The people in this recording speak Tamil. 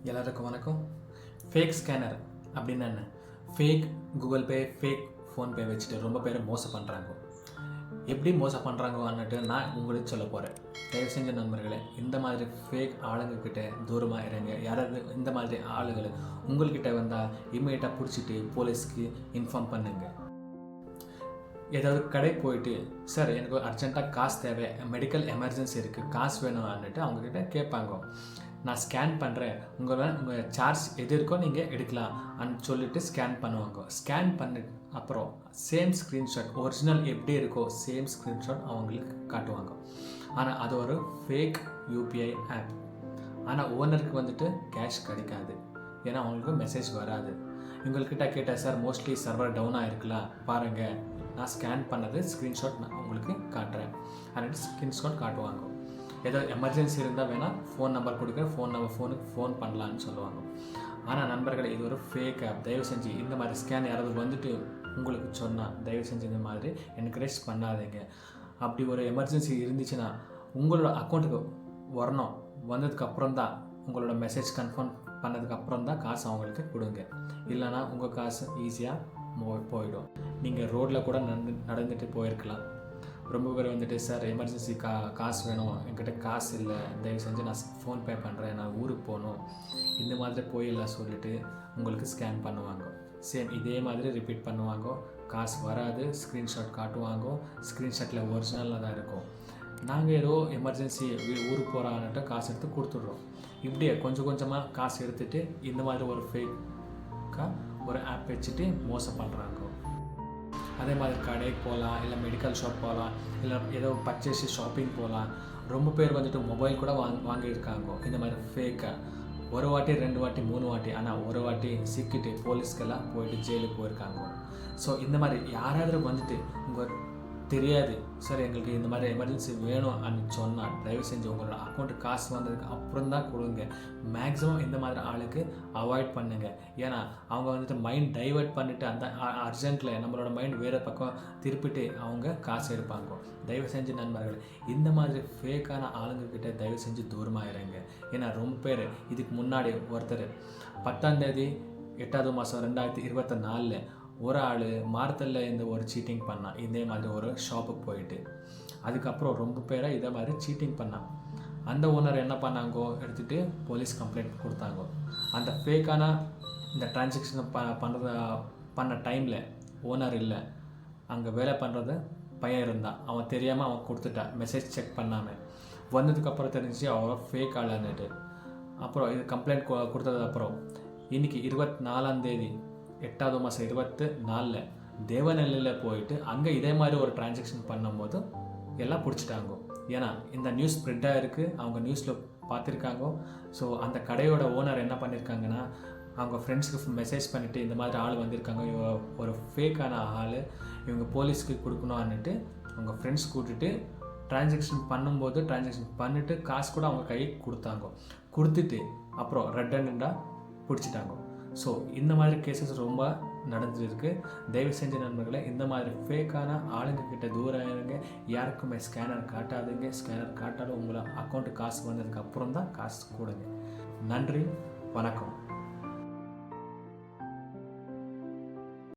எல்லாருக்கும் வணக்கம். ஃபேக் ஸ்கேனர் அப்படின்னா என்ன? Fake Google Pay, fake PhonePe வச்சுட்டு ரொம்ப பேர் மோசம் பண்ணுறாங்க. எப்படி மோசம் பண்ணுறாங்கன்னுட்டு நான் உங்களுக்கு சொல்ல போகிறேன். தயவு செஞ்ச நண்பர்களே, இந்த மாதிரி ஃபேக் ஆளுங்கக்கிட்ட தூரமாக இருங்க. யாராவது இந்த மாதிரி ஆளுங்களை உங்கள்கிட்ட வந்தால் இம்மீடியட்டாக பிடிச்சிட்டு போலீஸ்க்கு இன்ஃபார்ம் பண்ணுங்கள். ஏதாவது கடைக்கு போயிட்டு, சார் எனக்கு அர்ஜென்ட்டாக காசு தேவை, மெடிக்கல் எமர்ஜென்சி இருக்குது, காசு வேணும்னுட்டு அவங்கக்கிட்ட கேட்பாங்க. நான் ஸ்கேன் பண்ணுறேன், உங்கள் சார்ஜ் எது இருக்கோ நீங்கள் எடுக்கலாம் சொல்லிட்டு ஸ்கேன் பண்ணுவாங்க. ஸ்கேன் பண்ண அப்புறம் சேம் ஸ்க்ரீன்ஷாட், ஒரிஜினல் எப்படி இருக்கோ சேம் ஸ்க்ரீன்ஷாட் அவங்களுக்கு காட்டுவாங்க. ஆனால் அது ஒரு ஃபேக் யூபிஐ ஆப். ஆனால் ஓனருக்கு வந்துட்டு கேஷ் கிடைக்காது, ஏன்னா அவங்களுக்கு மெசேஜ் வராது. இவங்கள்கிட்ட கேட்டால், சார் மோஸ்ட்லி சர்வர் டவுன் ஆகிருக்கலாம் பாருங்கள், நான் ஸ்கேன் பண்ணது ஸ்க்ரீன்ஷாட் நான் உங்களுக்கு காட்டுறேன் அப்படின்ட்டு ஸ்க்ரீன்ஷாட் காட்டுவாங்க. ஏதோ எமர்ஜென்சி இருந்தால் வேணால் ஃபோன் நம்பர் கொடுக்குறேன், ஃபோனுக்கு ஃபோன் பண்ணலான்னு சொல்லுவாங்க. ஆனால் நண்பர்களே, இது ஒரு ஃபேக் ஆப். தயவு செஞ்சு இந்த மாதிரி ஸ்கேன் யாராவது வந்துட்டு உங்களுக்கு சொன்னால் தயவு செஞ்சு இந்த மாதிரி என்கரேஜ் பண்ணாதீங்க. அப்படி ஒரு எமர்ஜென்சி இருந்துச்சுன்னா உங்களோட அக்கௌண்ட்டுக்கு வரணும், வந்ததுக்கப்புறம் தான் உங்களோட மெசேஜ் கன்ஃபார்ம் பண்ணதுக்கப்புறம் தான் காசு அவங்களுக்கு கொடுங்க. இல்லைனா உங்கள் காசு ஈஸியாக போயிடும். நீங்கள் ரோட்டில் கூட நடந்துட்டு போயிருக்கலாம். ரொம்ப பேர் வந்துட்டு, சார் எமர்ஜென்சி காசு வேணும், என்கிட்ட காசு இல்லை, தயவு செஞ்சு நான் ஃபோன்பே பண்ணுறேன், நான் ஊருக்கு போகணும், இந்த மாதிரி போயிடலாம் சொல்லிட்டு உங்களுக்கு ஸ்கேன் பண்ணுவாங்க. சேம் இதே மாதிரி ரிப்பீட் பண்ணுவாங்க. காசு வராது, ஸ்க்ரீன்ஷாட் காட்டுவாங்க, ஸ்க்ரீன்ஷாட்டில் ஒரிஜினலாக தான் இருக்கும். நாங்கள் ஏதோ எமர்ஜென்சி ஊருக்கு போகிறான்ட்டு காசு எடுத்து கொடுத்துட்றோம். இப்படியே கொஞ்சம் கொஞ்சமாக காசு எடுத்துகிட்டு இந்த மாதிரி ஒரு ஃபேக்காக ஒரு ஆப் வச்சுட்டு மோசம் பண்ணுறாங்க. அதே மாதிரி கடைக்கு போகலாம், இல்லை மெடிக்கல் ஷாப் போகலாம், இல்லை ஏதோ பர்ச்சேஸ் ஷாப்பிங் போகலாம். ரொம்ப பேர் வந்துட்டு மொபைல் கூட வாங்கியிருக்காங்க இந்த மாதிரி ஃபேக்காக. ஒரு வாட்டி 2 வாட்டி 3 வாட்டி, ஆனால் ஒரு வாட்டி சிக்கிட்டு போலீஸ்க்கெல்லாம் போயிட்டு ஜெயிலுக்கு போயிருக்காங்க. ஸோ இந்த மாதிரி யாராவது வந்துட்டு உங்கள் தெரியாது, சார் எங்களுக்கு இந்த மாதிரி எமர்ஜென்சி வேணும் அப்படின்னு சொன்னால் தயவு செஞ்சு உங்களோட அக்கௌண்ட்டுக்கு காசு வந்ததுக்கு அப்புறம் தான் கொடுங்க. மேக்ஸிமம் இந்த மாதிரி ஆளுக்கு அவாய்ட் பண்ணுங்கள். ஏன்னா அவங்க வந்துட்டு மைண்ட் டைவெர்ட் பண்ணிவிட்டு அந்த அர்ஜென்ட்டில் நம்மளோட மைண்ட் வேறு பக்கம் திருப்பிட்டு அவங்க காசு எடுப்பாங்க. தயவு செஞ்சு நண்பர்கள், இந்த மாதிரி ஃபேக்கான ஆளுங்கக்கிட்ட தயவு செஞ்சு தூரமாக இருங்க. ஏன்னா ரொம்ப பேர் இதுக்கு முன்னாடி ஒருத்தர் 10ஆம் தேதி 8வது மாதம் 2024 ஒரு ஆள் மார்த்தலில் இந்த ஒரு சீட்டிங் பண்ணான். இதே மாதிரி ஒரு ஷாப்புக்கு போயிட்டு அதுக்கப்புறம் ரொம்ப பேரை இதே மாதிரி சீட்டிங் பண்ணான். அந்த ஓனர் என்ன பண்ணாங்கோ, எடுத்துகிட்டு போலீஸ் கம்ப்ளைண்ட் கொடுத்தாங்க. அந்த ஃபேக்கான இந்த டிரான்சாக்ஷனை பண்ண டைமில் ஓனர் இல்லை, அங்கே வேலை பண்ணுறது பையன் இருந்தான். அவன் தெரியாமல் அவன் கொடுத்துட்டான், மெசேஜ் செக் பண்ணாமல். வந்ததுக்கப்புறம் தெரிஞ்சு அவன் ஃபேக் ஆளான்னுட்டு. அப்புறம் இது கம்ப்ளைண்ட் கொடுத்ததுக்கப்புறம் இன்றைக்கி 24ஆம் தேதி 8வது மாதம் 24 தேவநெல்லியில் போயிட்டு அங்கே இதே மாதிரி ஒரு டிரான்சாக்ஷன் பண்ணும்போது எல்லாம் பிடிச்சிட்டாங்க. ஏன்னா இந்த நியூஸ் ஸ்ப்ரெட்டாக இருக்குது, அவங்க நியூஸில் பார்த்துருக்காங்க. ஸோ அந்த கடையோட ஓனர் என்ன பண்ணியிருக்காங்கன்னா, அவங்க ஃப்ரெண்ட்ஸுக்கு மெசேஜ் பண்ணிவிட்டு இந்த மாதிரி ஆள் வந்திருக்காங்க, ஒரு ஃபேக்கான ஆள், இவங்க போலீஸ்க்கு கொடுக்கணும்னுட்டு அவங்க ஃப்ரெண்ட்ஸ் கூட்டிட்டு டிரான்சாக்ஷன் பண்ணும்போது டிரான்சாக்ஷன் பண்ணிவிட்டு காசு கூட அவங்க கைக்கு கொடுத்துட்டு அப்புறம் ரெட் ஹேண்டடாக பிடிச்சிட்டாங்க. ஸோ இந்த மாதிரி கேசஸ் ரொம்ப நடந்துருக்கு. தயவு செஞ்ச நண்பர்களை, இந்த மாதிரி ஃபேக்கான ஆளுங்கக்கிட்ட தூரம் இருங்க. யாருக்குமே ஸ்கேனர் காட்டாதுங்க. ஸ்கேனர் காட்டாலும் உங்களை அக்கௌண்ட்டு காசு வந்ததுக்கு அப்புறம் தான் காசு கொடுங்க. நன்றி, வணக்கம்.